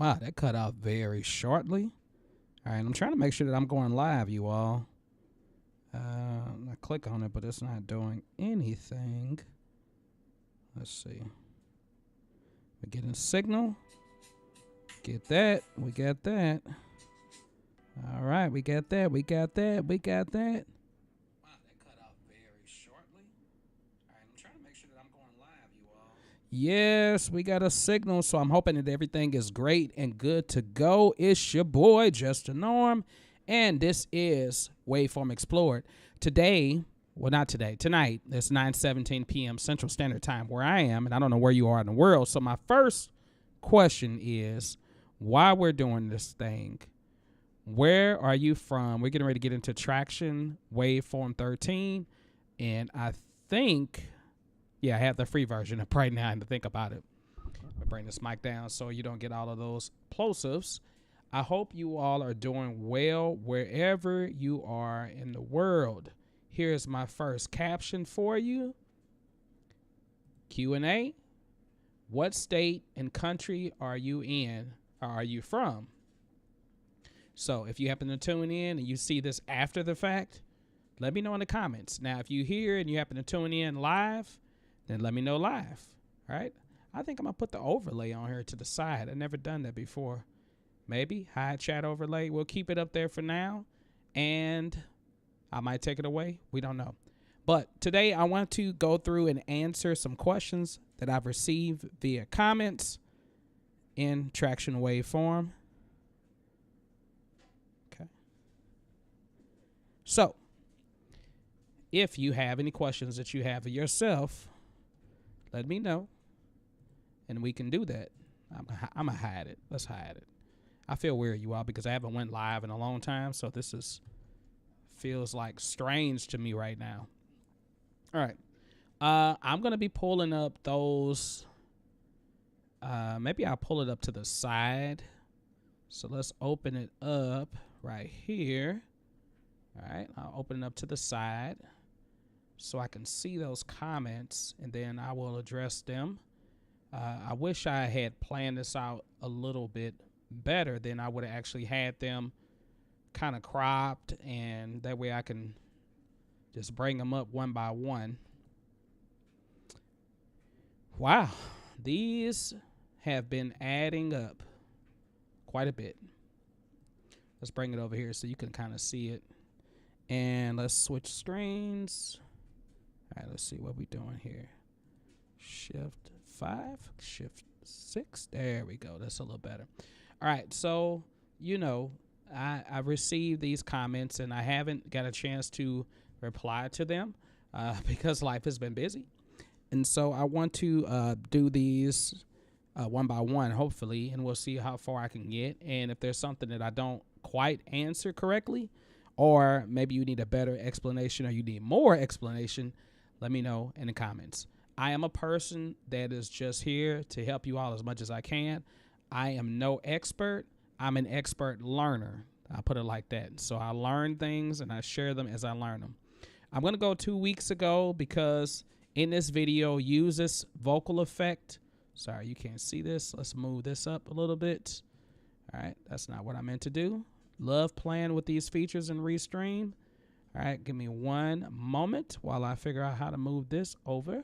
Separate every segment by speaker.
Speaker 1: Wow, that cut out very shortly. All right, I'm trying to make sure that I'm going live, you all. I click on it, but it's not doing anything. Let's see. We're getting a signal. Get that. We got that. All right, we got that. We got that. We got that. Wow, that cut out very shortly. All right, I'm trying to make sure that I'm going live, you all. Yes, we got a signal, so I'm hoping that everything is great and good to go. It's your boy, Just a Norm, and this is Waveform Explored. Today, well, not today, tonight, it's 9:17 p.m. Central Standard Time where I am, and I don't know where you are in the world. So my first question is, why we're doing this thing? Where are you from? We're getting ready to get into Tracktion Waveform 13, and I think, yeah, I have the free version up right now, and to think about it. I'll bring this mic down so you don't get all of those plosives. I hope you all are doing well wherever you are in the world. Here's my first caption for you. Q&A. What state and country are you in or are you from? So if you happen to tune in and you see this after the fact, let me know in the comments. Now, if you hear and you happen to tune in live, then let me know live. All right? I think I'm going to put the overlay on here to the side. I've never done that before. Maybe hide chat overlay. We'll keep it up there for now, and I might take it away. We don't know. But today I want to go through and answer some questions that I've received via comments in Tracktion Waveform. Okay. So if you have any questions that you have of yourself, let me know, and we can do that. I'm going to hide it. Let's hide it. I feel weird, you all, because I haven't went live in a long time, so this feels like strange to me right now. All right. I'm going to be pulling up those. Maybe I'll pull it up to the side. So let's open it up right here. All right. I'll open it up to the side so I can see those comments, and then I will address them. I wish I had planned this out a little bit better. Then I would have actually had them kind of cropped, and that way I can just bring them up one by one. Wow, these have been adding up quite a bit. Let's bring it over here so you can kind of see it, and let's switch screens. All right, let's see what we're doing here. Shift 5, Shift 6. There we go. That's a little better. All right, so, you know, I received these comments, and I haven't got a chance to reply to them because life has been busy. And so I want to do these one by one, hopefully, and we'll see how far I can get. And if there's something that I don't quite answer correctly, or maybe you need a better explanation or you need more explanation, let me know in the comments. I am a person that is just here to help you all as much as I can. I am no expert. I'm an expert learner. I'll put it like that. So I learn things and I share them as I learn them. I'm going to go 2 weeks ago because in this video, use this vocal effect. Sorry, you can't see this. Let's move this up a little bit. All right, that's not what I meant to do. Love playing with these features in Restream. All right, give me one moment while I figure out how to move this over.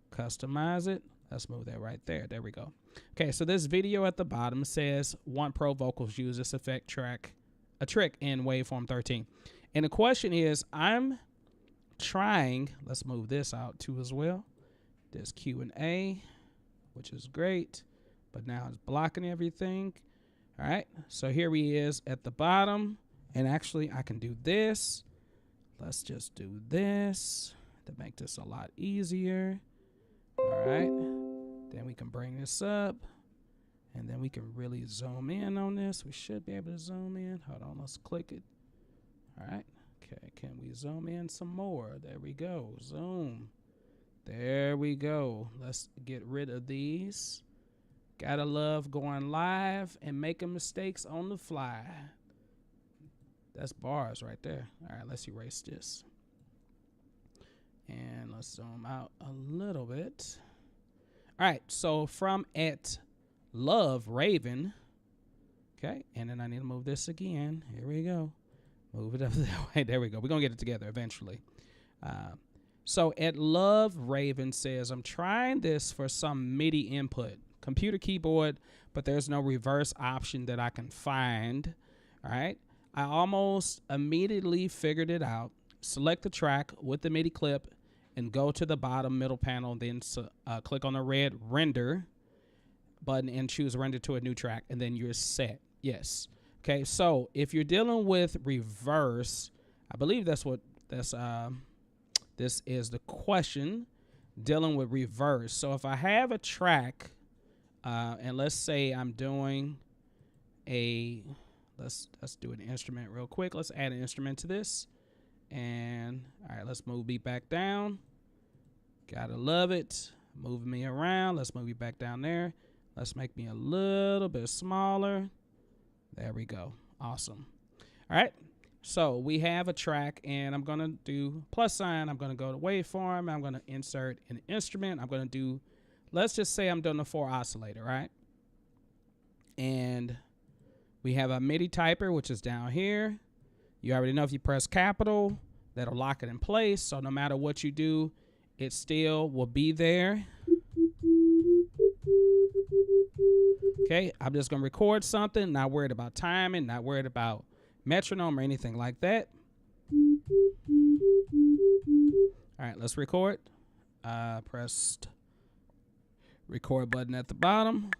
Speaker 1: Customize it. Let's move that right there. There we go. Okay, so this video at the bottom says, want pro vocals use this effect a trick in Waveform 13. And the question is, I'm trying, let's move this out too as well. There's Q&A, which is great, but now it's blocking everything. All right, so here he is at the bottom. And actually, I can do this. Let's just do this to make this a lot easier. All right, then we can bring this up, and then we can really zoom in on this. We should be able to zoom in. Hold on, let's click it. All right, okay, can we zoom in some more? There we go, zoom. There we go. Let's get rid of these. Gotta love going live and making mistakes on the fly. That's bars right there. All right, let's erase this. And let's zoom out a little bit. All right, so from @LoveRaven, Okay, and then I need to move this again. Here we go. Move it up that way. There we go. We're going to get it together eventually. So at Love Raven says, I'm trying this for some MIDI input. Computer keyboard, but there's no reverse option that I can find. All right. I almost immediately figured it out. Select the track with the MIDI clip and go to the bottom middle panel. Then click on the red render button and choose render to a new track. And then you're set. Yes. Okay. So if you're dealing with reverse, I believe that's what this is the question, dealing with reverse. So if I have a track, and let's say I'm doing let's do an instrument real quick. Let's add an instrument to this. And all right, let's move beat back down. Gotta love it. Moving me around. Let's move you back down there. Let's make me a little bit smaller. There we go. Awesome. All right. So we have a track, and I'm going to do plus sign. I'm going to go to waveform. I'm going to insert an instrument. I'm going to do, let's just say I'm doing a 4 oscillator, right? And we have a MIDI typer, which is down here. You already know if you press capital, that'll lock it in place. So no matter what you do, it still will be there. Okay, I'm just going to record something, not worried about timing, not worried about metronome or anything like that. All right, let's record. Pressed record button at the bottom.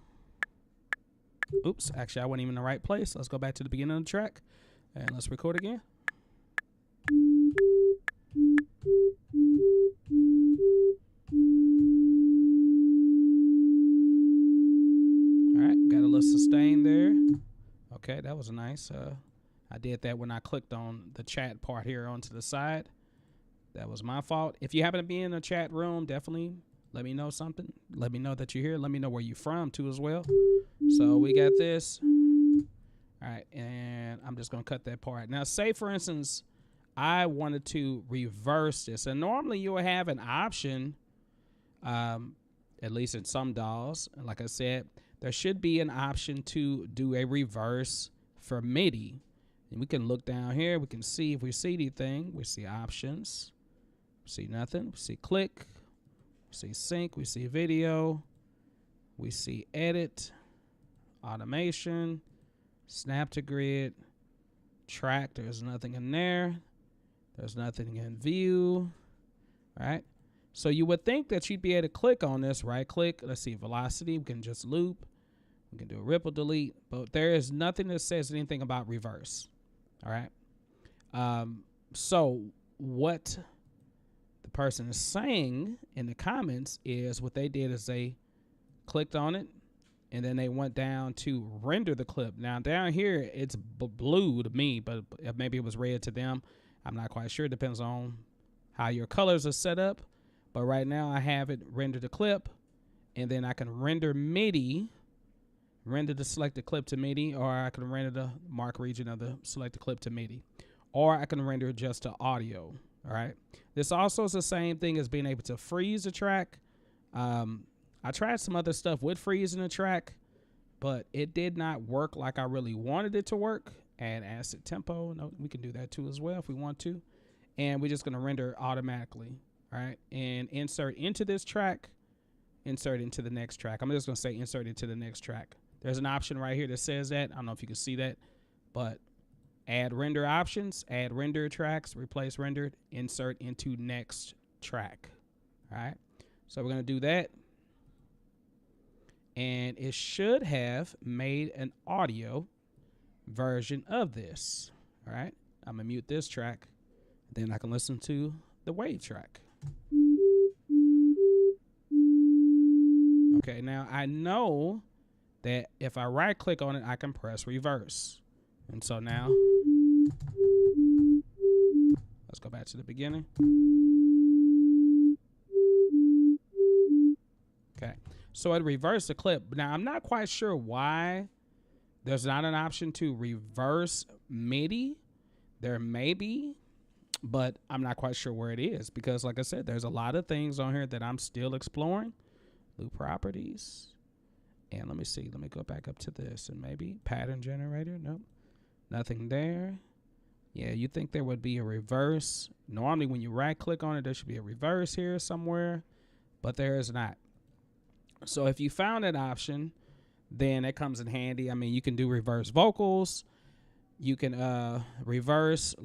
Speaker 1: Oops, actually I wasn't even in the right place. Let's go back to the beginning of the track and let's record again. All right, got a little sustain there. Okay, that was nice. I did that when I clicked on the chat part here onto the side. That was my fault. If you happen to be in the chat room, definitely let me know something. Let me know that you're here. Let me know where you're from too as well. So we got this. All right, and I'm just going to cut that part. Now, say, for instance, I wanted to reverse this. And normally you will have an option, at least in some DAWs. Like I said, there should be an option to do a reverse for MIDI. And we can look down here. We can see if we see anything. We see options. We see nothing. We see click. We see sync. We see video. We see edit, automation, snap to grid, track. There's nothing in there. There's nothing in view. All right. So you would think that you'd be able to click on this, right click. Let's see, velocity. We can just loop. We can do a ripple delete. But there is nothing that says anything about reverse. All right. So what the person is saying in the comments is what they did is they clicked on it and then they went down to render the clip. Now down here it's blue to me, but maybe it was red to them. I'm not quite sure. It depends on how your colors are set up. But right now I have it render the clip, and then I can render MIDI. Render the selected clip to MIDI, or I can render the mark region of the selected clip to MIDI, or I can render it just to audio. All right. This also is the same thing as being able to freeze the track. I tried some other stuff with freezing the track, but it did not work like I really wanted it to work. Add acid tempo. No, we can do that too as well if we want to. And we're just going to render automatically. All right. And insert into this track, insert into the next track. I'm just going to say insert into the next track. There's an option right here that says that. I don't know if you can see that, but add render options, add render tracks, replace rendered, insert into next track. All right. So we're going to do that. And it should have made an audio version of this. All right. I'm going to mute this track. Then I can listen to the wave track. Okay. Now I know that if I right click on it, I can press reverse. And so now let's go back to the beginning. Okay. So it reversed the clip. Now I'm not quite sure why there's not an option to reverse MIDI. There may be, but I'm not quite sure where it is because like I said, there's a lot of things on here that I'm still exploring. Loop properties. And let me see. Let me go back up to this and maybe pattern generator. Nope. Nothing there. Yeah, you think there would be a reverse. Normally when you right click on it, there should be a reverse here somewhere, but there is not. So if you found that option, then it comes in handy. I mean, you can do reverse vocals. You can reverse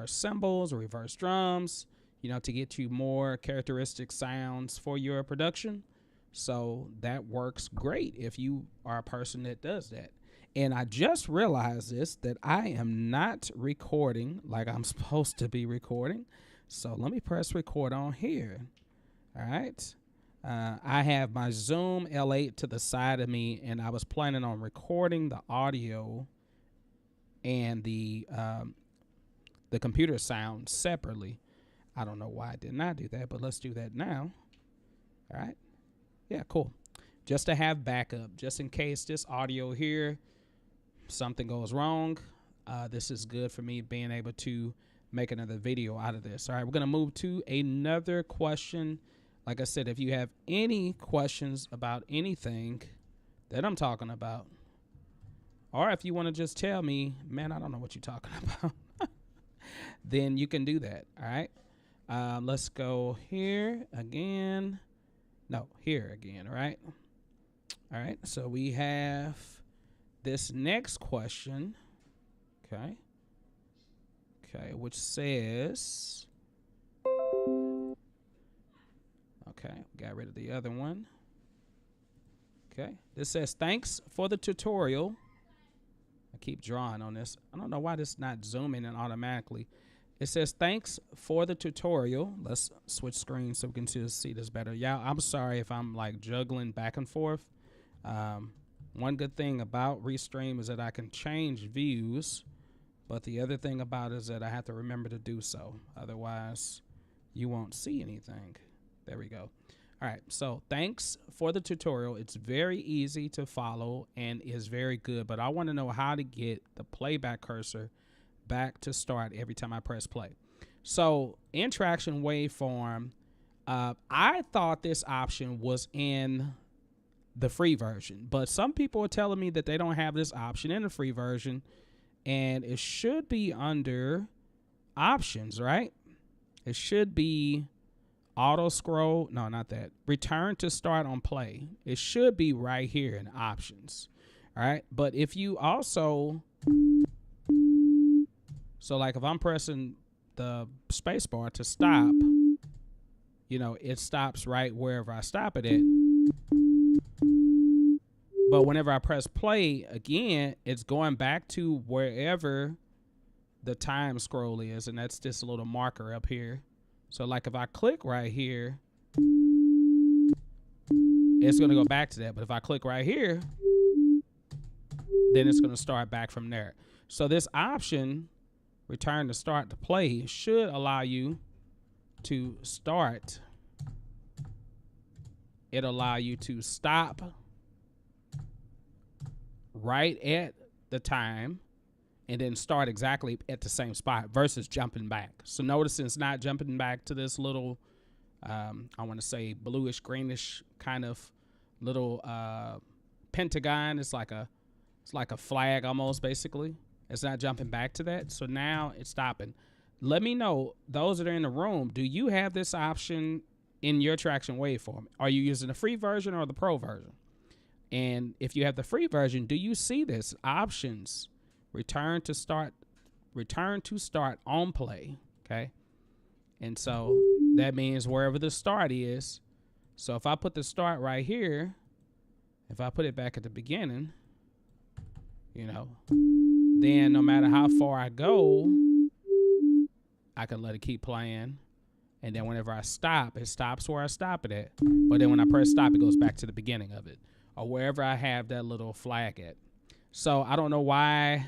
Speaker 1: cymbals or reverse drums, you know, to get you more characteristic sounds for your production. So that works great if you are a person that does that. And I just realized this, that I am not recording like I'm supposed to be recording. So let me press record on here. All right. I have my Zoom L8 to the side of me, and I was planning on recording the audio and the computer sound separately. I don't know why I did not do that, but let's do that now. All right. Yeah, cool. Just to have backup, just in case this audio here, something goes wrong. This is good for me being able to make another video out of this. All right, we're going to move to another question. Like I said, if you have any questions about anything that I'm talking about, or if you want to just tell me, man, I don't know what you're talking about, then you can do that. All right. Let's go here again. No, here again. All right. All right. So we have this next question. Okay. Okay. Which says, okay, got rid of the other one. Okay. This says, thanks for the tutorial. I keep drawing on this. I don't know why this is not zooming in automatically. It says, thanks for the tutorial. Let's switch screens so we can see this better. Yeah, I'm sorry if I'm like juggling back and forth. One good thing about Restream is that I can change views, but the other thing about it is that I have to remember to do so. Otherwise, you won't see anything. There we go. All right, so thanks for the tutorial. It's very easy to follow and is very good, but I want to know how to get the playback cursor back to start every time I press play. So in Tracktion Waveform, I thought this option was in the free version, but some people are telling me that they don't have this option in the free version, and it should be under options, right? It should be auto scroll. No, not that. Return to start on play. It should be right here in options. All right. But if you also, so like if I'm pressing the space bar to stop, you know, it stops right wherever I stop it at. But whenever I press play again, it's going back to wherever the time scroll is. And that's this little marker up here. So like if I click right here, it's going to go back to that. But if I click right here, then it's going to start back from there. So this option, return to start to play, should allow you to start. It'll allow you to stop right at the time and then start exactly at the same spot versus jumping back. So notice it's not jumping back to this little, I want to say bluish, greenish kind of little pentagon. It's like a flag almost, basically. It's not jumping back to that. So now it's stopping. Let me know, those that are in the room, do you have this option in your Tracktion Waveform? Are you using the free version or the pro version? And if you have the free version, do you see this options? Return to start on play. Okay. And so that means wherever the start is. So if I put the start right here, if I put it back at the beginning, you know, then no matter how far I go, I can let it keep playing. And then whenever I stop, it stops where I stop it at. But then when I press stop, it goes back to the beginning of it, or wherever I have that little flag at. So I don't know why,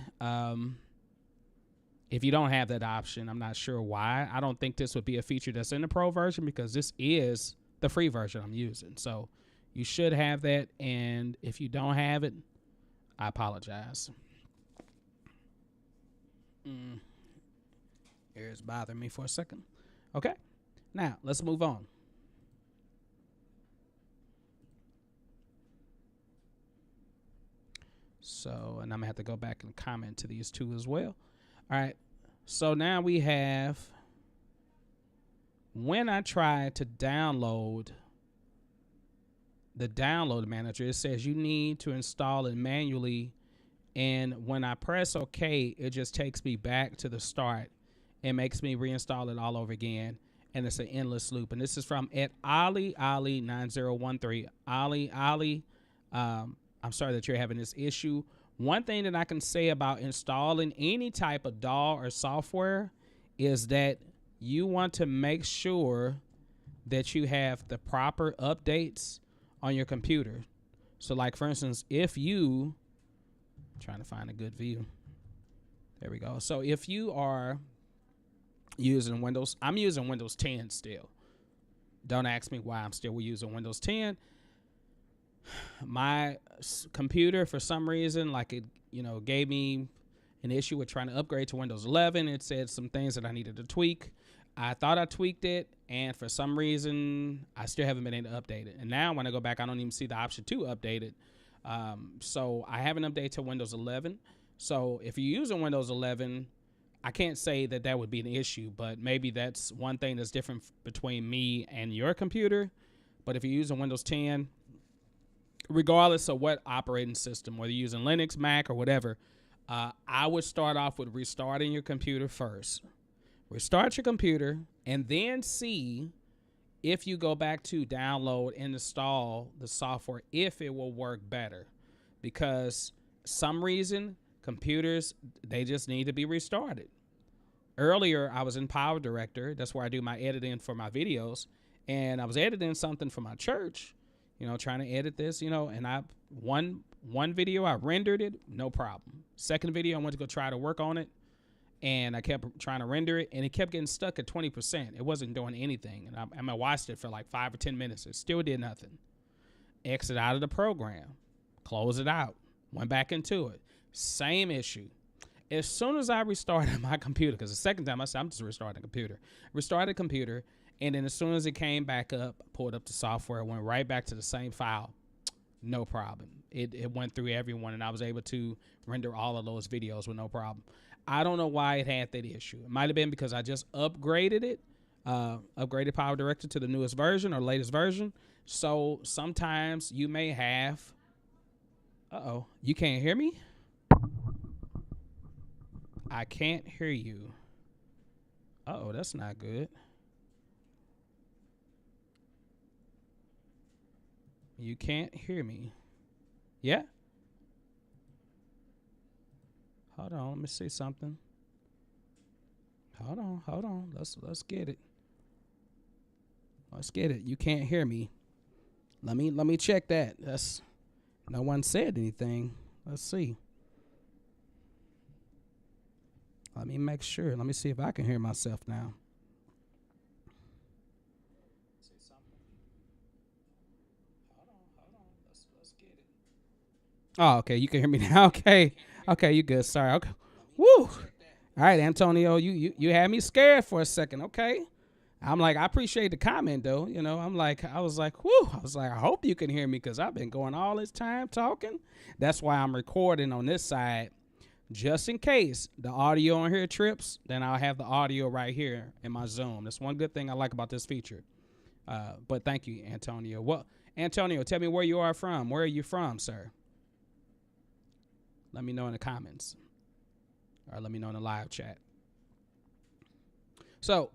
Speaker 1: if you don't have that option, I'm not sure why. I don't think this would be a feature that's in the pro version because this is the free version I'm using. So you should have that. And if you don't have it, I apologize. Ears bothering me for a second. Okay. Now let's move on. So, and I'm gonna have to go back and comment to these two as well. All right. So now we have, when I try to download the download manager, it says you need to install it manually. And when I press OK, it just takes me back to the start and makes me reinstall it all over again. And it's an endless loop. And this is from at Ali9013. Ali, I'm sorry that you're having this issue. One thing that I can say about installing any type of DAW or software is that you want to make sure that you have the proper updates on your computer. So like, for instance, if you, trying to find a good view. There we go. So if you are using Windows, I'm using Windows 10 still. Don't ask me why I'm still using Windows 10. My computer, for some reason, like it, gave me an issue with trying to upgrade to Windows 11. It said some things that I needed to tweak. I thought I tweaked it, and for some reason, I still haven't been able to update it. And now when I go back, I don't even see the option to update it. So I haven't updated to Windows 11. So if you're using Windows 11, I can't say that that would be an issue, but maybe that's one thing that's different between me and your computer. But if you're using Windows 10, regardless of what operating system, whether you're using Linux, Mac, or whatever, I would start off with restarting your computer first. Restart your computer and then see if you go back to download and install the software, if it will work better. Because some reason, computers, they just need to be restarted. Earlier, I was in Power Director. That's where I do my editing for my videos. And I was editing something for my church, trying to edit this, and one video, I rendered it, no problem. Second video, I went to go try to work on it. And I kept trying to render it, and it kept getting stuck at 20%. It wasn't doing anything. And I watched it for like 5 or 10 minutes. It still did nothing. Exit out of the program. Close it out. Went back into it. Same issue. As soon as I restarted my computer, because the second time I said, I'm just restarting the computer. Restarted the computer, and then as soon as it came back up, I pulled up the software, went right back to the same file. No problem. It went through everyone, and I was able to render all of those videos with no problem. I don't know why it had that issue. It might have been because I just upgraded it, upgraded Power Director to the newest version or latest version. So sometimes you may have, you can't hear me? I can't hear you. That's not good. You can't hear me. Yeah? Hold on, let me see something. Hold on. Let's get it. Let's get it. You can't hear me. Let me check that. That's, no one said anything. Let's see. Let me make sure. Let me see if I can hear myself now. See something. Hold on. Let's get it. Oh, okay. You can hear me now. Okay. Okay, you good. Sorry. Okay. Woo. All right, Antonio, you had me scared for a second. Okay. I'm like, I appreciate the comment though. I was like, whoo. I was like, I hope you can hear me because I've been going all this time talking. That's why I'm recording on this side. Just in case the audio on here trips, then I'll have the audio right here in my Zoom. That's one good thing I like about this feature. But thank you, Antonio. Well, Antonio, tell me where you are from. Where are you from, sir? Let me know in the comments. Or let me know in the live chat. So,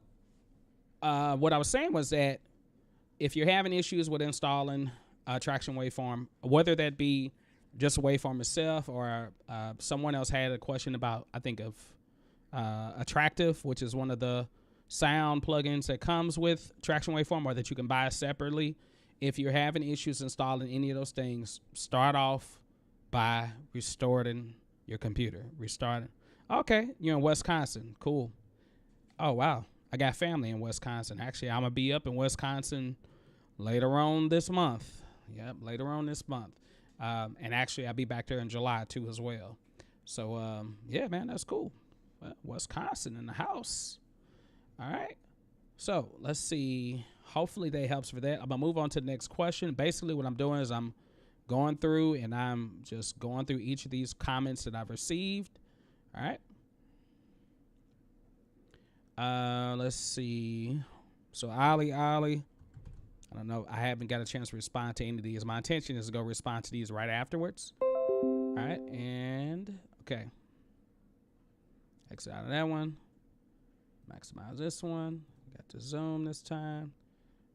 Speaker 1: what I was saying was that if you're having issues with installing Tracktion Waveform, whether that be just a waveform itself or someone else had a question about, I think of Attractive, which is one of the sound plugins that comes with Tracktion Waveform or that you can buy separately. If you're having issues installing any of those things, start off by restarting your computer. Restarting. Okay, you're in Wisconsin. Cool. Oh, wow. I got family in Wisconsin. Actually, I'm going to be up in Wisconsin later on this month. Yep, later on this month. And actually, I'll be back there in July, too, as well. So, yeah, man, that's cool. Wisconsin in the house. All right. So, let's see. Hopefully, that helps for that. I'm going to move on to the next question. Basically, what I'm doing is I'm going through, and I'm just going through each of these comments that I've received. All right. Let's see. So Ali, I don't know. I haven't got a chance to respond to any of these. My intention is to go respond to these right afterwards. All right, and okay. Exit out of that one. Maximize this one. Got to zoom this time,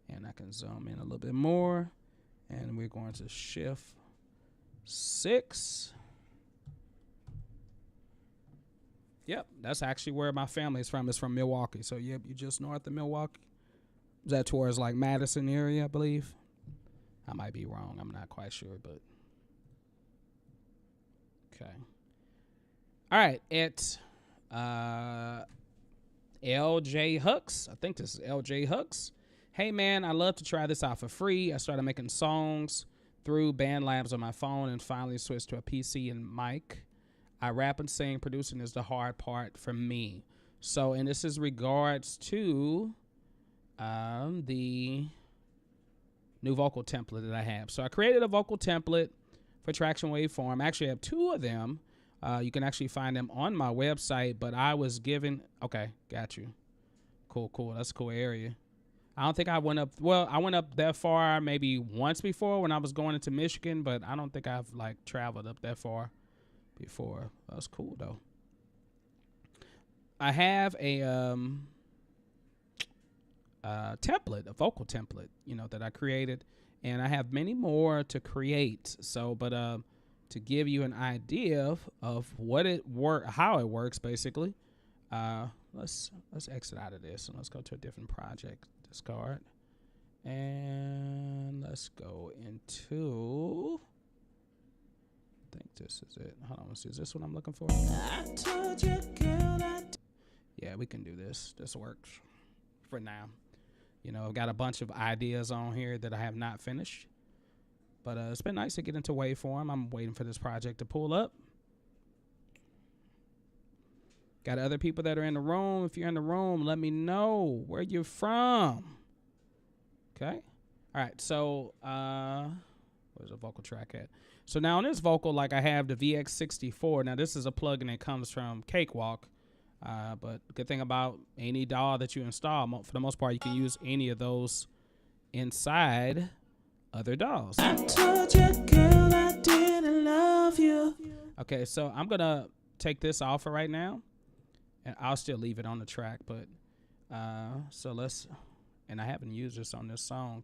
Speaker 1: and I can zoom in a little bit more. And we're going to shift 6. Yep, that's actually where my family is from. It's from Milwaukee. So, yep, you're just north of Milwaukee. Is that towards like Madison area, I believe? I might be wrong. I'm not quite sure, but. Okay. All right. It's LJ Hooks. I think this is LJ Hooks. Hey, man, I love to try this out for free. I started making songs through BandLabs on my phone and finally switched to a PC and mic. I rap and sing. Producing is the hard part for me. So, and this is regards to the new vocal template that I have. So I created a vocal template for Tracktion Waveform. I actually have 2 of them. You can actually find them on my website, but I was given, okay, got you. Cool. That's a cool area. I don't think I went up, well, I went up that far maybe once before when I was going into Michigan, but I don't think I've like traveled up that far before. That's cool though. I have a template, a vocal template, you know, that I created, and I have many more to create. So, but to give you an idea of what how it works, basically, let's exit out of this and let's go to a different project. Discard, and let's go into. I think this is it. Hold on, let's see. Is this what I'm looking for? I told you, girl, yeah, we can do this. This works for now. You know, I've got a bunch of ideas on here that I have not finished. But it's been nice to get into Waveform. I'm waiting for this project to pull up. Got other people that are in the room. If you're in the room, let me know where you're from. Okay. All right. So, where's the vocal track at? So now on this vocal, like I have the VX64. Now this is a plugin that comes from Cakewalk. But the good thing about any DAW that you install, for the most part, you can use any of those inside other DAWs. I told you, girl, I didn't love you. Okay, so I'm gonna take this off for right now, and I'll still leave it on the track. But so let's, and I haven't used this on this song.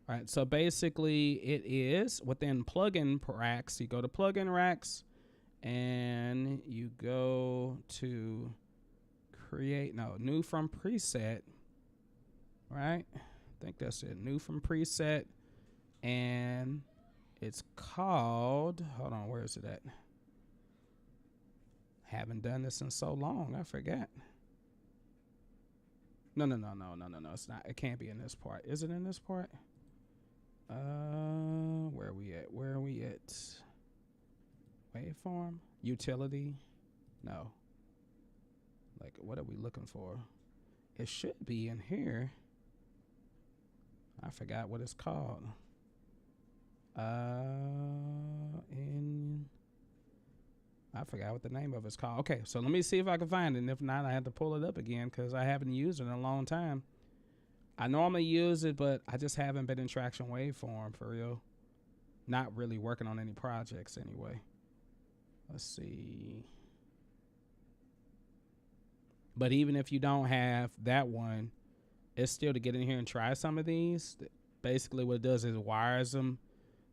Speaker 1: All right, so basically it is within plugin racks. You go to plugin racks, and you go to new from preset. Right, I think that's it. New from preset. And it's called, hold on, where is it at? Haven't done this in so long, I forgot. No, it's not. It can't be in this part. Is it in this part? Where are we at? Waveform? Utility? No. Like, what are we looking for? It should be in here. I forgot what it's called. I forgot what the name of it's called. Okay, so let me see if I can find it. And if not, I have to pull it up again because I haven't used it in a long time. I normally use it, but I just haven't been in Tracktion Waveform for real. Not really working on any projects anyway. Let's see. But even if you don't have that one, it's still to get in here and try some of these. Basically what it does is wires them.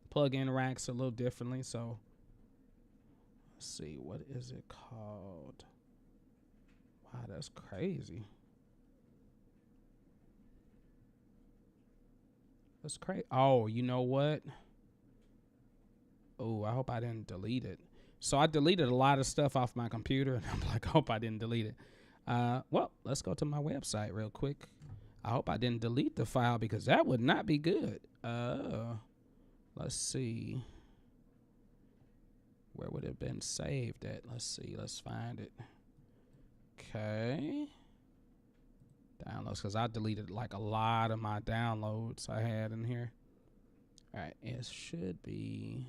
Speaker 1: Plug-in racks a little differently. So let's see, what is it called? Wow, that's crazy. That's crazy. Oh, you know what? Oh, I hope I didn't delete it. So I deleted a lot of stuff off my computer, and I'm like, I hope I didn't delete it. Well, let's go to my website real quick. I hope I didn't delete the file because that would not be good. Let's see. Where would it have been saved at? Let's see. Let's find it. Okay. Downloads, because I deleted like a lot of my downloads I had in here. All right, it should be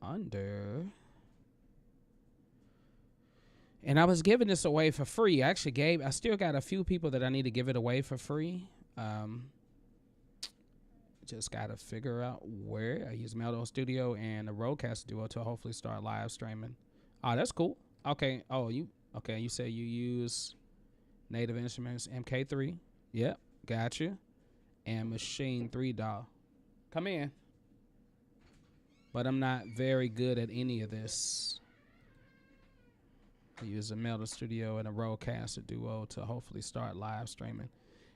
Speaker 1: under. And I was giving this away for free. I still got a few people that I need to give it away for free. Just got to figure out where. I use Meldo Studio and the Rodecaster Duo to hopefully start live streaming. Oh, that's cool. Okay. Oh, you say you use Native Instruments MK3. Yep, got you. And Machine 3 DAW. Come in. But I'm not very good at any of this. I use a Meldo Studio and a Rodecaster Duo to hopefully start live streaming.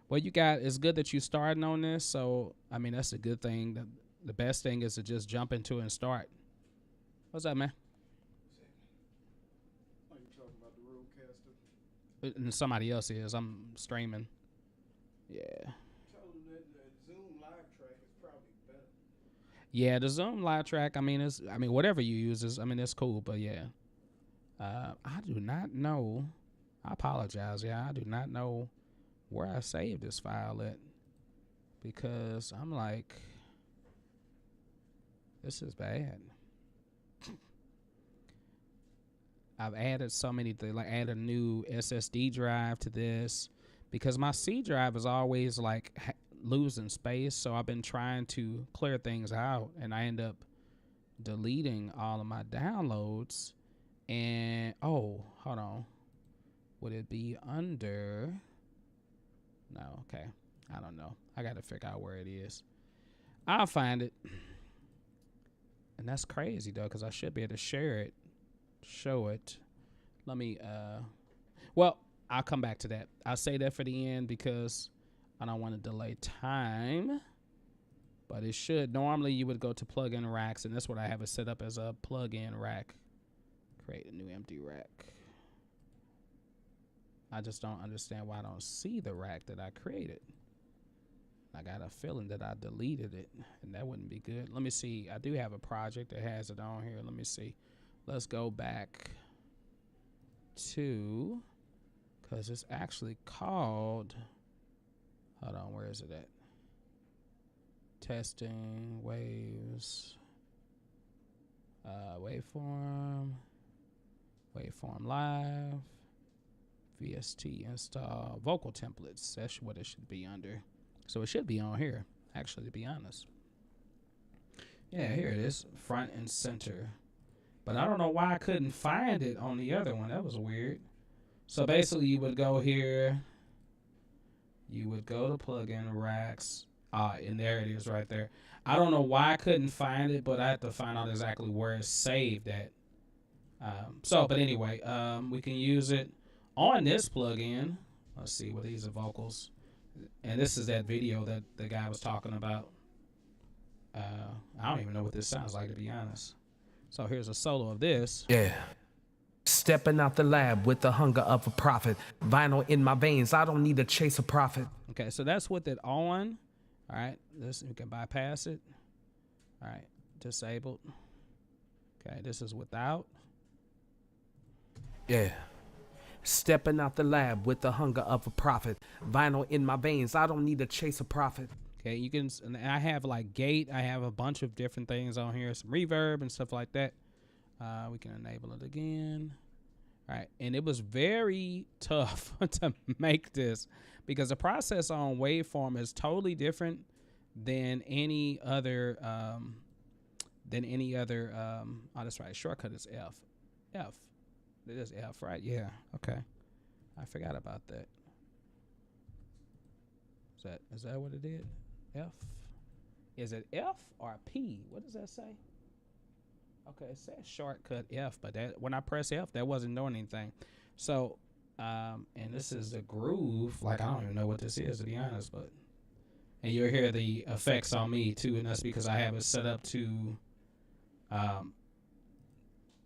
Speaker 1: Well, it's good that you starting on this. So, I mean, that's a good thing. The best thing is to just jump into it and start. What's up, man?
Speaker 2: Are you talking about the Rodecaster?
Speaker 1: And somebody else is. I'm streaming. Yeah.
Speaker 2: Tell them that the Zoom live track is probably better.
Speaker 1: Yeah, the Zoom live track. I mean, whatever you use is. I mean, it's cool. But yeah, I do not know. I apologize. Yeah, I do not know where I saved this file at, because I'm like, this is bad. I've added so many things, like add a new SSD drive to this, because my C drive is always like losing space. So I've been trying to clear things out, and I end up deleting all of my downloads. And oh, hold on, would it be under? No, okay, I don't know. I got to figure out where it is. I'll find it. And that's crazy though, because I should be able to share it. Show it. Let me well, I'll come back to that. I'll say that for the end because I don't want to delay time. But it should. Normally you would go to plugin racks, and that's what I have it set up as, a plugin rack. Create a new empty rack. I just don't understand why I don't see the rack that I created. I got a feeling that I deleted it, and that wouldn't be good. Let me see. I do have a project that has it on here. Let me see. Let's go back to, because it's actually called, hold on, where is it at? Testing, waves, waveform live, VST install, vocal templates. That's what it should be under. So it should be on here, actually, to be honest. Yeah, here it is, front and center. But I don't know why I couldn't find it on the other one. That was weird. So basically, you would go here. You would go to plugin racks. And there it is right there. I don't know why I couldn't find it, but I have to find out exactly where it's saved at. But anyway, we can use it on this plugin. Let's see, what these are vocals. And this is that video that the guy was talking about. I don't even know what this sounds like, to be honest. So here's a solo of this.
Speaker 3: Yeah. Stepping out the lab with the hunger of a prophet. Vinyl in my veins. I don't need to chase a profit.
Speaker 1: Okay, so that's with it on. All right, this, we can bypass it. All right, disabled. Okay, this is without.
Speaker 3: Yeah. Stepping out the lab with the hunger of a prophet. Vinyl in my veins. I don't need to chase a profit.
Speaker 1: Okay, you can, and I have like gate. I have a bunch of different things on here, some reverb and stuff like that. We can enable it again. All right, and it was very tough to make this because the process on Waveform is totally different than any other. Oh, that's right. Shortcut is F. F. It is F, right? Yeah. Okay. I forgot about that. Is that what it did? F? Is it F or P? What does that say? Okay, it says shortcut F, but that when I press F, that wasn't doing anything. So, and this is the groove. Like, I don't even know what this is, to be honest, but, and you'll hear the effects on me too, and that's because I have it set up to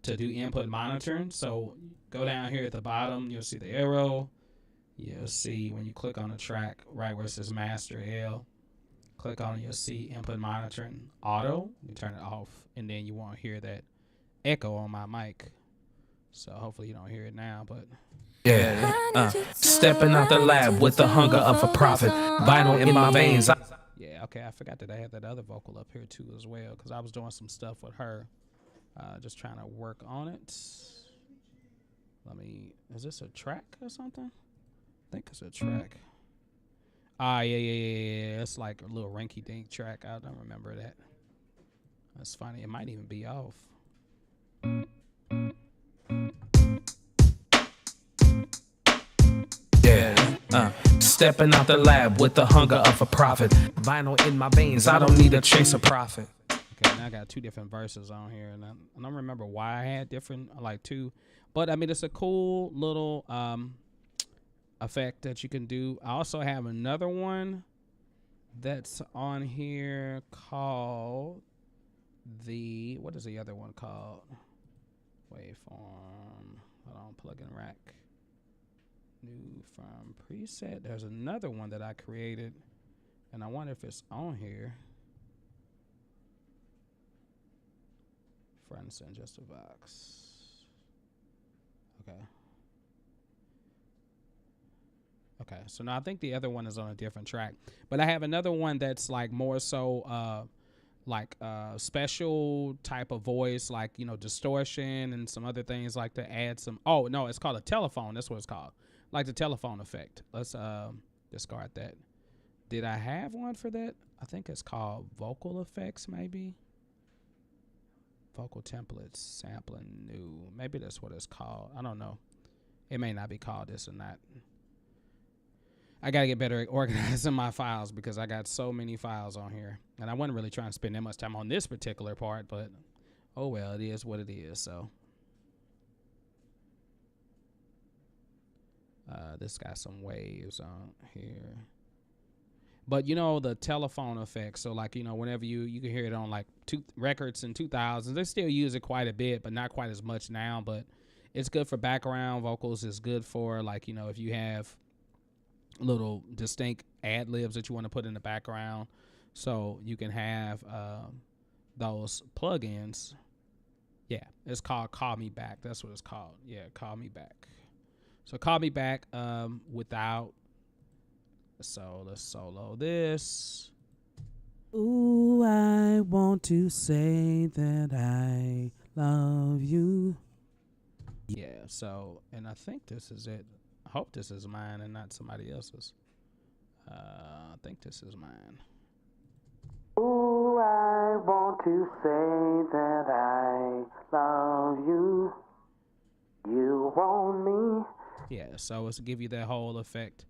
Speaker 1: do input monitoring. So go down here at the bottom, you'll see the arrow. You'll see when you click on the track, right where it says master L, click on it, you'll see input monitoring auto. You turn it off, and then you won't hear that echo on my mic. So hopefully you don't hear it now, but.
Speaker 3: Yeah. Stepping out the lab with the hunger of a prophet. Vinyl in my veins.
Speaker 1: Yeah, okay. I forgot that I had that other vocal up here too as well because I was doing some stuff with her, just trying to work on it. Let me. Is this a track or something? I think it's a track. Ah, yeah. It's like a little rinky-dink track. I don't remember that. That's funny. It might even be off.
Speaker 3: Yeah, stepping out the lab with the hunger of a prophet. Vinyl in my veins, I don't need to chase a profit.
Speaker 1: Okay, now I got two different verses on here, and I don't remember why I had different, like two. But I mean, it's a cool little effect that you can do. I also have another one that's on here called the, what is the other one called? Waveform. Hold on, plugin rack. New from preset. There's another one that I created, and I wonder if it's on here. Front and center, just a box. Okay. Okay, so now I think the other one is on a different track, but I have another one that's like more so like special type of voice, like, you know, distortion and some other things, like to add some. Oh no, it's called a telephone. That's what it's called, like the telephone effect. Let's discard that. Did I have one for that? I think it's called vocal effects, maybe. Vocal templates, sampling new. Maybe that's what it's called. I don't know. It may not be called this or not. I gotta get better at organizing my files because I got so many files on here, and I wasn't really trying to spend that much time on this particular part, but oh well, it is what it is. So this got some waves on here, but you know, the telephone effect. So like, you know, whenever you can hear it on like records in 2000s, they still use it quite a bit, but not quite as much now. But it's good for background vocals. It's good for, like, you know, if you have little distinct ad libs that you want to put in the background, so you can have those plugins. Yeah, it's called Call Me Back. That's what it's called. Yeah, Call Me Back. So Call Me Back without. So let's solo this. Ooh, I want to say that I love you. Yeah, so, and I think this is it. I hope this is mine and not somebody else's. I think this is mine. Ooh, I want to say that I love you. You want me. Yeah, so it's to give you that whole effect.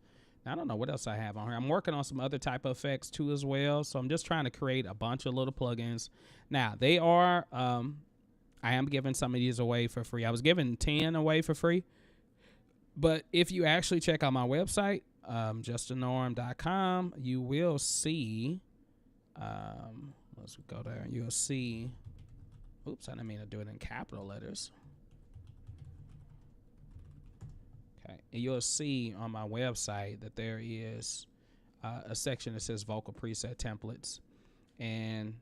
Speaker 1: Now, I don't know what else I have on here. I'm working on some other type of effects too as well. So I'm just trying to create a bunch of little plugins. Now, they are, I am giving some of these away for free. I was giving 10 away for free. But if you actually check out my website, justthenorm.com, you will see, let's go there, and you'll see, oops, I didn't mean to do it in capital letters. Okay, and you'll see on my website that there is a section that says vocal preset templates, and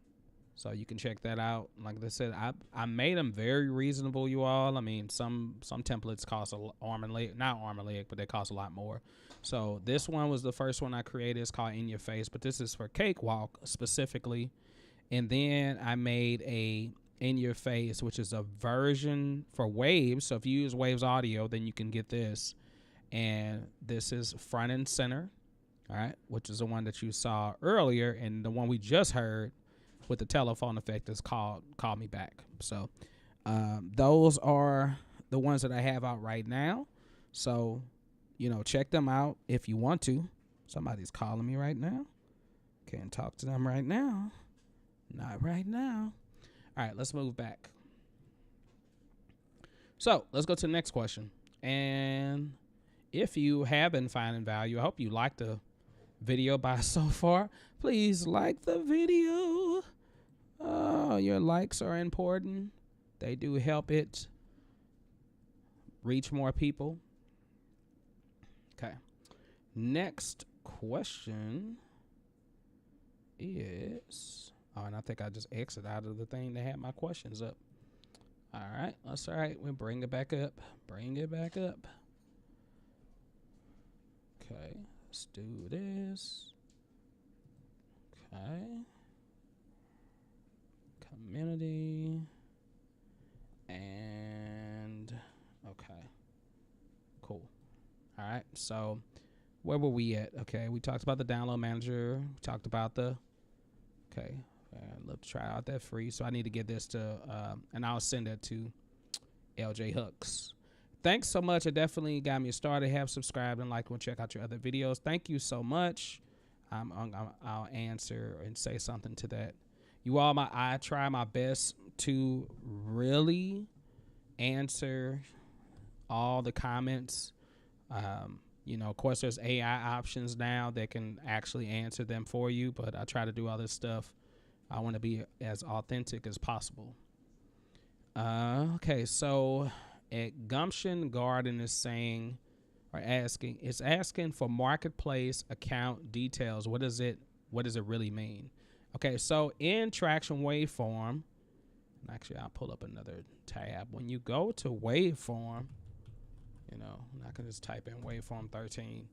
Speaker 1: so you can check that out. Like I said, I made them very reasonable, you all. I mean, some templates cost an arm and leg, not arm and leg, but they cost a lot more. So this one was the first one I created. It's called In Your Face, but this is for Cakewalk specifically. And then I made a In Your Face, which is a version for Waves. So if you use Waves Audio, then you can get this. And this is Front and Center, all right, which is the one that you saw earlier, and the one we just heard with the telephone effect is called Call Me Back. So those are the ones that I have out right now. So, you know, check them out if you want to. Somebody's calling me right now. Can't talk to them right now. Not right now. All right, let's move back. So let's go to the next question. And if you have been finding value, I hope you liked the video by so far. Please like the video. Oh, your likes are important. They do help it reach more people. Okay. Next question is, oh, and I think I just exited out of the thing that had my questions up. All right, that's all right. We'll bring it back up. Bring it back up. Okay, let's do this. Okay. Community. And okay. Cool. All right. So where were we at? Okay. We talked about the download manager. We talked about the. Okay. I'd love to try out that free. So I need to get this to, and I'll send that to LJ Hooks. Thanks so much. It definitely got me started. Have subscribed and like and check out your other videos. Thank you so much. I'll answer and say something to that. You all, I try my best to really answer all the comments. You know, of course, there's AI options now that can actually answer them for you, but I try to do all this stuff. I want to be as authentic as possible. Okay, so at Gumption Garden is saying or asking, it's asking for marketplace account details. What does it really mean? Okay, so in Tracktion Waveform, actually I'll pull up another tab. When you go to Waveform, you know, I can just type in Waveform 13.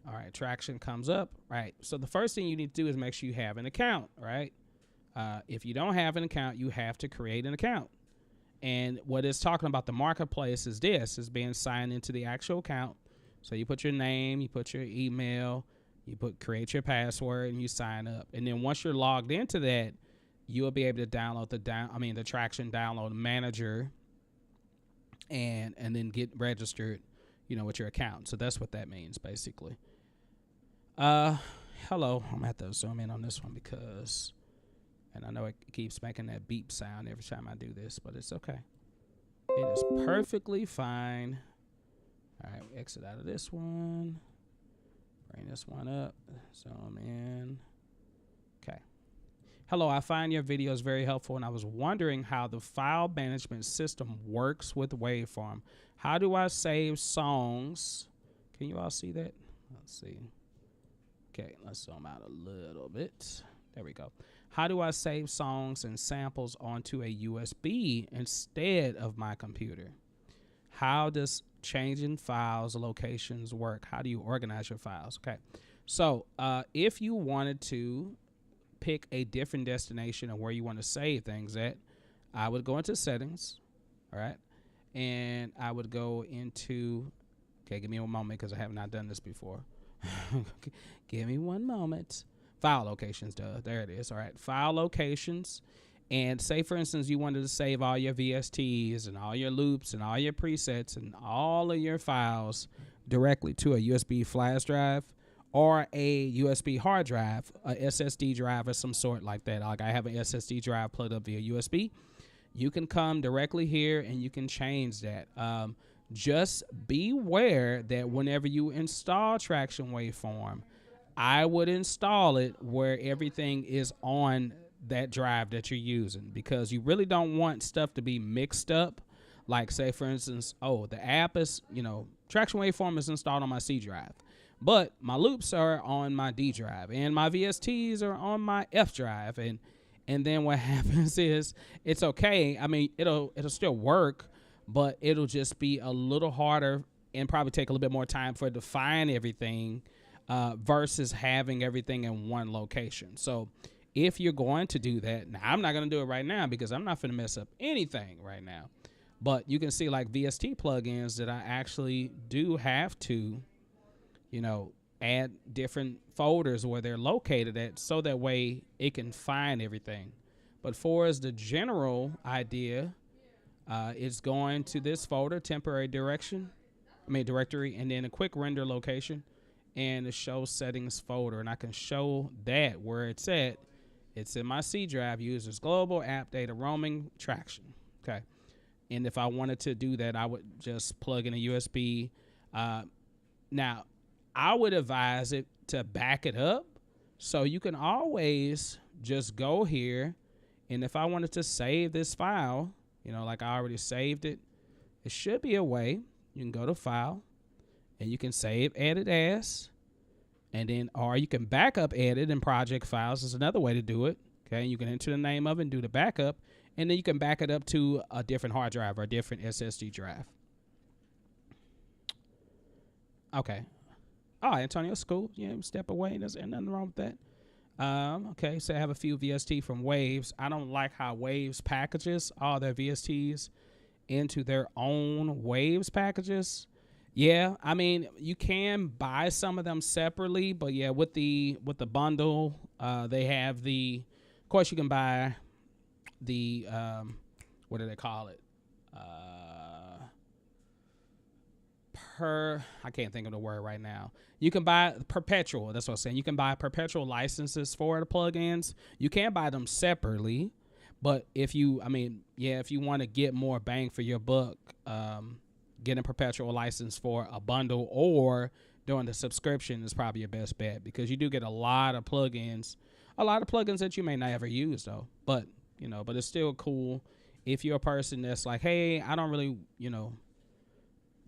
Speaker 1: All right, Tracktion comes up. Right, so the first thing you need to do is make sure you have an account, right? If you don't have an account, you have to create an account. And what it's talking about the marketplace is this, is being signed into the actual account. So you put your name, you put your email, you create your password, and you sign up. And then once you're logged into that, you'll be able to download the Tracktion Download Manager and then get registered, you know, with your account. So that's what that means basically. Hello, I'm gonna have to zoom in on this one because, and I know it keeps making that beep sound every time I do this, but it's okay. It is perfectly fine. All right, exit out of this one. Bring this one up. Zoom in. Okay. Hello, I find your videos very helpful, and I was wondering how the file management system works with Waveform. How do I save songs? Can you all see that? Let's see. Okay, let's zoom out a little bit. There we go. How do I save songs and samples onto a USB instead of my computer? How does changing files locations work? How do you organize your files? Okay, so if you wanted to pick a different destination of where you want to save things at, I would go into settings, all right, and I would go into, okay, give me one moment because I have not done this before. Give me one moment. File locations, there it is. All right, file locations. And say, for instance, you wanted to save all your VSTs and all your loops and all your presets and all of your files directly to a USB flash drive or a USB hard drive, a SSD drive of some sort like that. Like I have an SSD drive plugged up via USB. You can come directly here and you can change that. Just beware that whenever you install Tracktion Waveform, I would install it where everything is on that drive that you're using, because you really don't want stuff to be mixed up. Like say, for instance, oh, the app is, you know, Tracktion Waveform is installed on my C drive, but my loops are on my D drive and my VSTs are on my F drive. And then what happens is it's okay. I mean, it'll still work, but it'll just be a little harder and probably take a little bit more time for it to find everything versus having everything in one location. So if you're going to do that, now I'm not going to do it right now because I'm not going to mess up anything right now. But you can see like VST plugins that I actually do have to, you know, add different folders where they're located at so that way it can find everything. But for as the general idea, it's going to this folder, temporary directory, and then a quick render location and the show settings folder. And I can show that where it's at. It's in my C drive, users global, app data roaming, Tracktion. Okay. And if I wanted to do that, I would just plug in a USB. Now, I would advise it to back it up. So you can always just go here. And if I wanted to save this file, you know, like I already saved it, it should be a way. You can go to File, and you can save Edit As. And then, or you can backup edit in project files is another way to do it. Okay, you can enter the name of it and do the backup, and then you can back it up to a different hard drive or a different SSD drive. Okay. Oh, Antonio's cool. Yeah, step away. There's nothing wrong with that. Okay, so I have a few VST from Waves. I don't like how Waves packages all their VSTs into their own Waves packages. Yeah, I mean, you can buy some of them separately, but yeah, with the bundle, they have the. Of course, you can buy the what do they call it? I can't think of the word right now. You can buy perpetual. That's what I'm saying. You can buy perpetual licenses for the plugins. You can buy them separately, but if you want to get more bang for your buck, getting a perpetual license for a bundle or doing the subscription is probably your best bet, because you do get a lot of plugins that you may not ever use though. But it's still cool if you're a person that's like, hey, I don't really,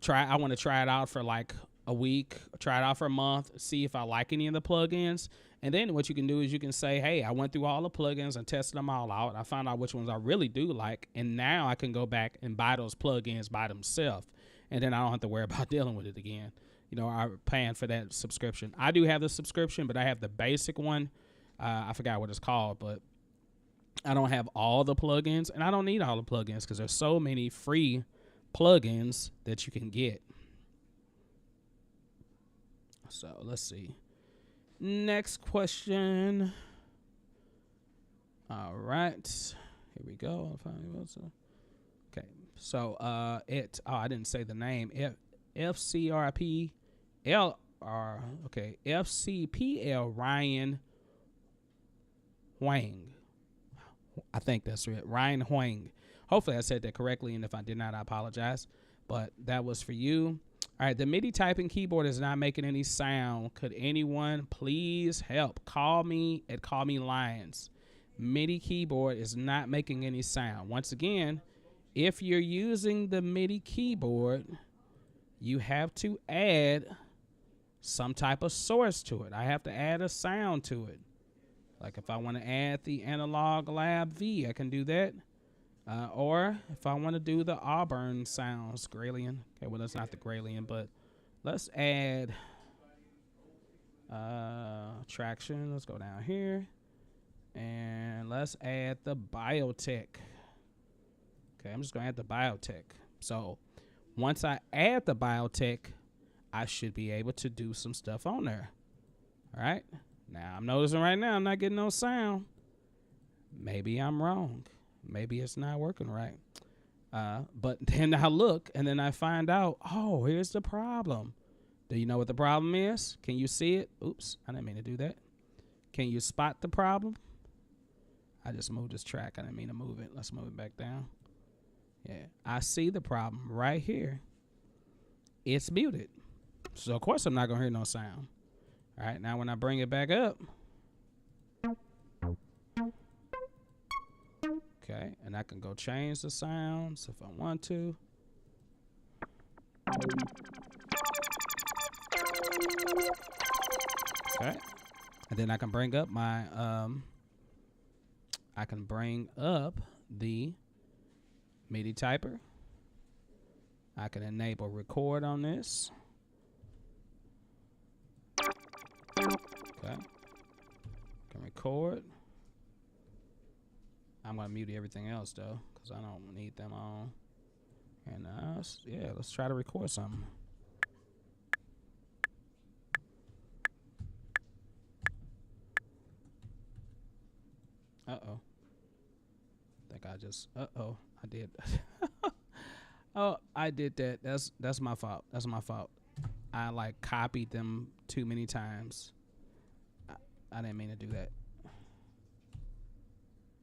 Speaker 1: I want to try it out for like a week, try it out for a month, see if I like any of the plugins. And then what you can do is you can say, hey, I went through all the plugins and tested them all out. I found out which ones I really do like. And now I can go back and buy those plugins by themselves. And then I don't have to worry about dealing with it again. I'm paying for that subscription. I do have the subscription, but I have the basic one. I forgot what it's called, but I don't have all the plugins. And I don't need all the plugins because there's so many free plugins that you can get. So let's see. Next question. All right, here we go. Okay, so I didn't say the name. FCPL Ryan Huang. I think that's it. Ryan Huang. Hopefully I said that correctly, and if I did not, I apologize. But that was for you. All right, the MIDI typing keyboard is not making any sound. Could anyone please help? Call me at Call Me Lions. MIDI keyboard is not making any sound. Once again, if you're using the MIDI keyboard, you have to add some type of source to it. I have to add a sound to it. Like if I want to add the Analog Lab V, I can do that. Or if I want to do the Auburn sounds, Gralian. Okay, well, that's not the Gralian, but let's add Tracktion. Let's go down here. And let's add the Biotech. Okay, I'm just going to add the Biotech. So once I add the Biotech, I should be able to do some stuff on there. All right. Now, I'm noticing right now I'm not getting no sound. Maybe I'm wrong. Maybe it's not working right. But then I look and then I find out, oh, here's the problem. Do you know what the problem is? Can you see it? Oops, I didn't mean to do that. Can you spot the problem? I just moved this track. I didn't mean to move it. Let's move it back down. Yeah, I see the problem right here. It's muted. So, of course, I'm not going to hear no sound. All right, now when I bring it back up. Okay, and I can go change the sounds if I want to. Okay, and then I can bring up my, the MIDI typer. I can enable record on this. Okay, can record. I'm going to mute everything else, though, because I don't need them on. And, yeah, let's try to record something. Uh-oh. I think I just, I did. Oh, I did that. That's my fault. That's my fault. I, like, copied them too many times. I didn't mean to do that.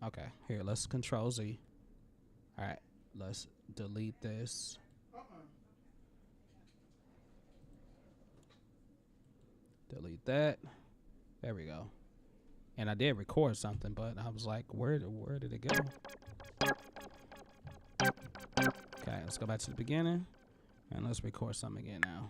Speaker 1: Okay, here, let's Control Z. All right, let's delete this. Delete that. There we go. And I did record something, but I was like, where did it go? Okay, let's go back to the beginning, and let's record something again now.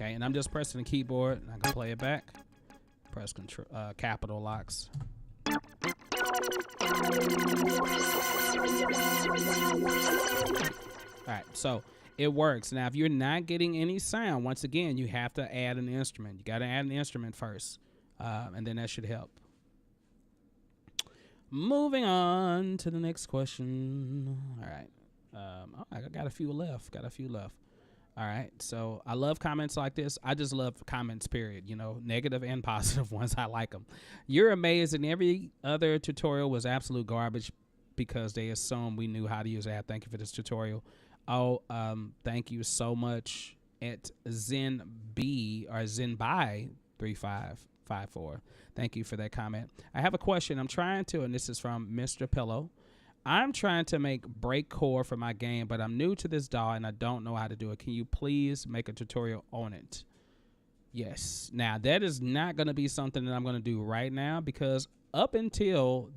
Speaker 1: Okay, and I'm just pressing the keyboard. And I can play it back. Press capital locks. All right, so it works. Now, if you're not getting any sound, once again, you have to add an instrument. You got to add an instrument first, and then that should help. Moving on to the next question. All right. I got a few left. All right. So I love comments like this. I just love comments, period. You know, negative and positive ones. I like them. You're amazing. Every other tutorial was absolute garbage because they assumed we knew how to use that. Thank you for this tutorial. Oh, thank you so much at Zenby or Zenby 3554. Thank you for that comment. I have a question. I'm trying to, and this is from Mr. Pillow. I'm trying to make breakcore for my game, but I'm new to this DAW and I don't know how to do it. Can you please make a tutorial on it? Yes. Now, that is not going to be something that I'm going to do right now because up until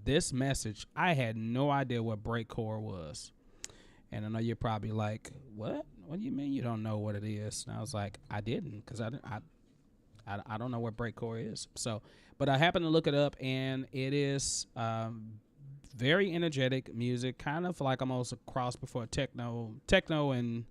Speaker 1: this message, I had no idea what breakcore was. And I know you're probably like, what? What do you mean you don't know what it is? And I was like, I didn't, because I don't know what breakcore is. So, but I happened to look it up, and it is very energetic music, kind of like almost a cross before techno and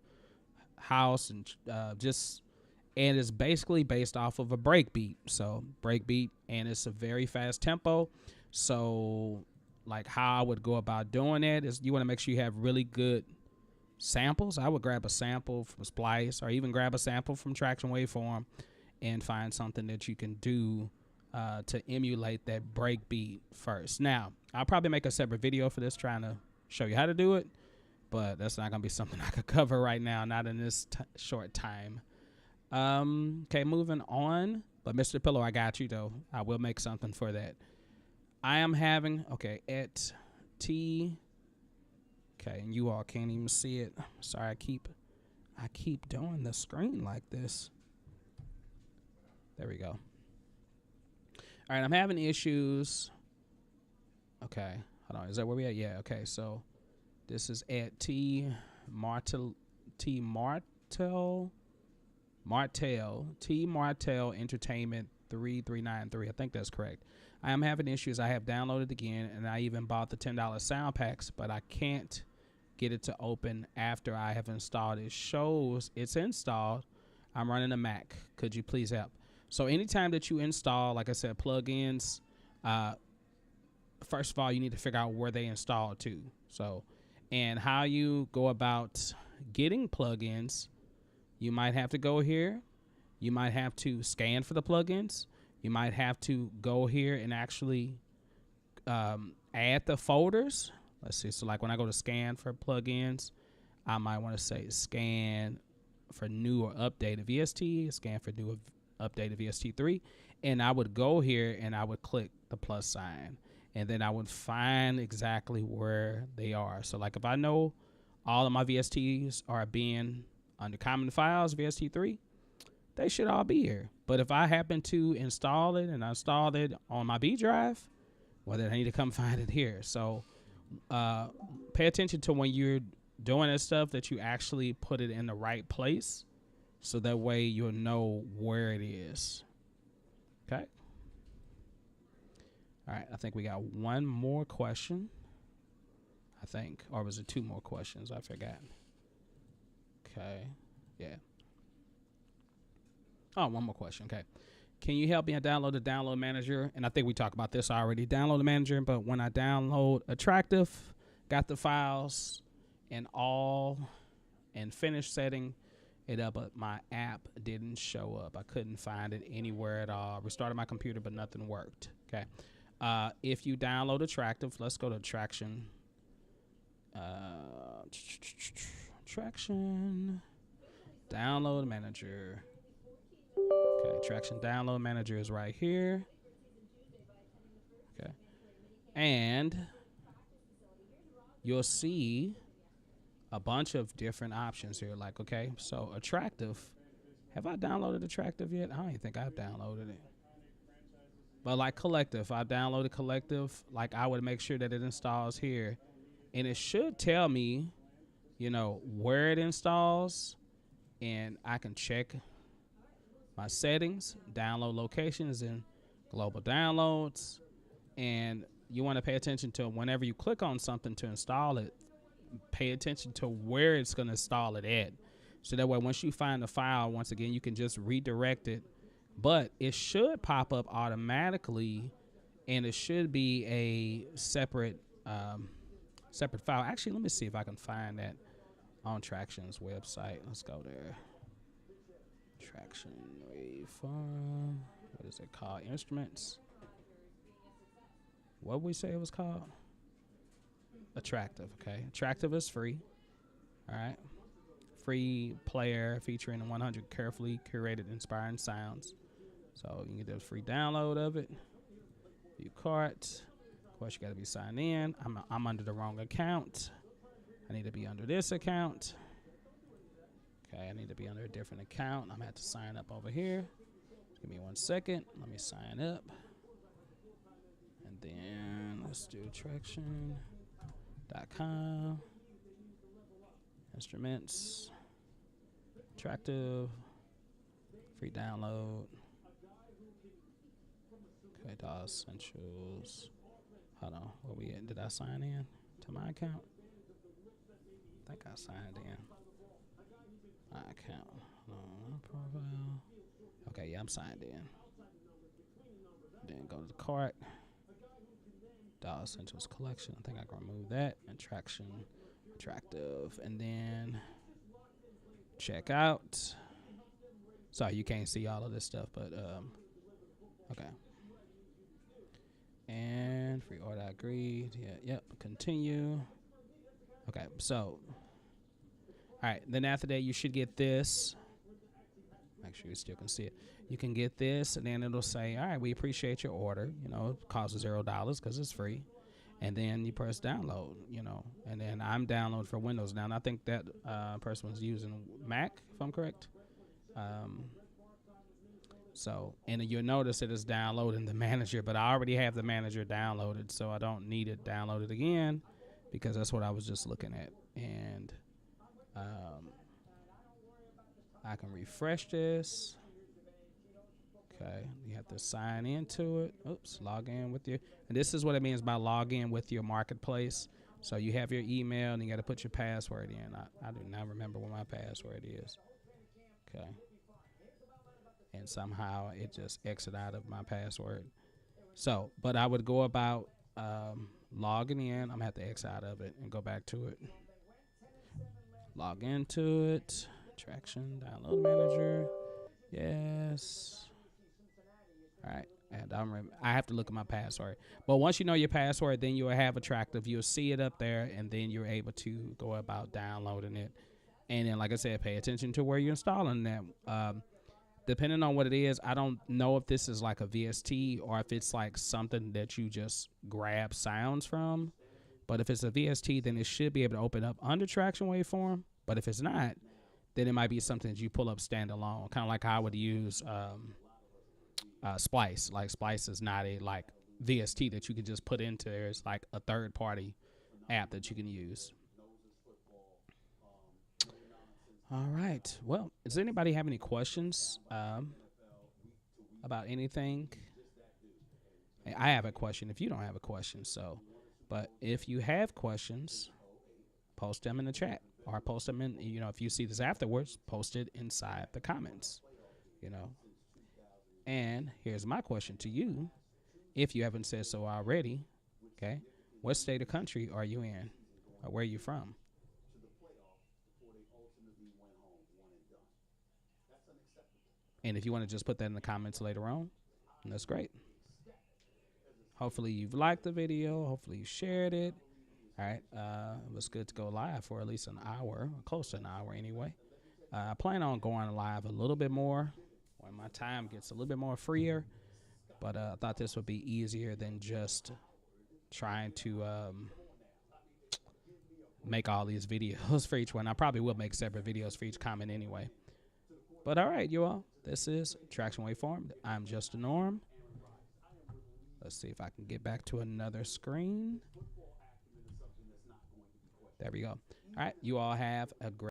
Speaker 1: house, and and it's basically based off of a breakbeat. So breakbeat, and it's a very fast tempo. So like how I would go about doing that is you want to make sure you have really good samples. I would grab a sample from Splice or even grab a sample from Tracktion Waveform and find something that you can do to emulate that breakbeat first. Now, I'll probably make a separate video for this trying to show you how to do it, but that's not going to be something I could cover right now, not in this short time. Okay, moving on. But Mr. Pillow, I got you, though. I will make something for that. I am having, okay, at T. Okay, and you all can't even see it. Sorry, I keep doing the screen like this. There we go. All right, I'm having issues. Okay, hold on. Is that where we at? Yeah, okay. So this is at Martel Entertainment 3393. I think that's correct. I am having issues. I have downloaded again, and I even bought the $10 sound packs, but I can't get it to open after I have installed. It shows it's installed. I'm running a Mac. Could you please help? So anytime that you install, like I said, plugins, first of all, you need to figure out where they install to. So, and how you go about getting plugins, you might have to go here. You might have to scan for the plugins. You might have to go here and actually add the folders. Let's see. So like when I go to scan for plugins, I might want to say scan for new or updated VST, scan for new or updated VST3. And I would go here and I would click the plus sign. And then I would find exactly where they are. So like if I know all of my VSTs are being under common files, VST3, they should all be here. But if I happen to install it and I installed it on my B drive, well, then I need to come find it here. So pay attention to when you're doing that stuff that you actually put it in the right place. So that way you'll know where it is. Okay. All right. I think we got one more question. I think. Or was it two more questions? I forgot. Okay. Yeah. Oh, one more question. Okay. Can you help me download the download manager? And I think we talked about this already. Download the manager, but when I download Attractive, got the files and all and finished setting it up, but my app didn't show up. I couldn't find it anywhere at all. Restarted my computer, but nothing worked. Okay. If you download Attractive, let's go to Tracktion. Tracktion download manager. Okay, Tracktion download manager is right here. Okay. And you'll see a bunch of different options here. Like, okay, so Attractive. Have I downloaded Attractive yet? I don't even think I've downloaded it. But like Collective, I've downloaded Collective. Like I would make sure that it installs here. And it should tell me, you know, where it installs. And I can check my settings, download location is in global downloads, and you want to pay attention to whenever you click on something to install it, pay attention to where it's going to install it at. So that way, once you find the file, once again, you can just redirect it. But it should pop up automatically, and it should be a separate separate file. Actually, let me see if I can find that on Traction's website. Let's go there. Tracktion Waveform. What is it called? Instruments. What would we say it was called? Attractive. Okay. Attractive is free. All right. Free player featuring 100 carefully curated, inspiring sounds. So you can get the free download of it. View cart. Of course, you got to be signed in. I'm under the wrong account. I need to be under this account. Okay, I need to be under a different account. I'm going to have to sign up over here. Give me 1 second. Let me sign up. And then let's do traction.com. Instruments. Attractive. Free download. Okay, DAW Essentials. Hold on. Where we at? Did I sign in to my account? I think I signed in. My account. Profile. Okay, yeah, I'm signed in. Then go to the cart. DAW Essentials collection. I think I can remove that. And Traction, attractive. And then check out. Sorry, you can't see all of this stuff, but okay. And free order agreed. Yeah, yep. Continue. Okay, so all right, then after that you should get this. Make sure you still can see it. You can get this, and then it'll say, all right, we appreciate your order. You know, it costs $0 because it's free. And then you press download, you know. And then I'm downloading for Windows now. And I think that person was using Mac, if I'm correct. So, and you'll notice it is downloading the manager, but I already have the manager downloaded, so I don't need it downloaded again because that's what I was just looking at. And I can refresh this. Okay, you have to sign into it. Oops, log in with your, and this is what it means by log in with your marketplace. So you have your email and you got to put your password in. I do not remember what my password is. Okay. And somehow it just exit out of my password. So, but I would go about logging in. I'm going to have to exit out of it and go back to it. Log into it. Traction, download manager. Yes. All right. And I have to look at my password. But once you know your password, then you'll have Attractive. You'll see it up there, and then you're able to go about downloading it. And then, like I said, pay attention to where you're installing that. Depending on what it is, I don't know if this is like a VST or if it's like something that you just grab sounds from. But if it's a VST, then it should be able to open up under Tracktion Waveform. But if it's not, then it might be something that you pull up standalone, kind of like how I would use Splice. Like Splice is not a like VST that you can just put into there. It's like a third-party app that you can use. All right. Well, does anybody have any questions about anything? I have a question if you don't have a question. So, but if you have questions, post them in the chat or post them in, you know, if you see this afterwards, post it inside the comments, you know. And here's my question to you. If you haven't said so already, okay, what state or country are you in or where are you from? And if you want to just put that in the comments later on, that's great. Hopefully you've liked the video. Hopefully you shared it. All right. It was good to go live for at least an hour, close to an hour anyway. I plan on going live a little bit more when my time gets a little bit more freer. But I thought this would be easier than just trying to make all these videos for each one. I probably will make separate videos for each comment anyway. But all right, you all. This is Tracktion Waveform. I'm Just a Norm. Let's see if I can get back to another screen. There we go. All right, you all have a great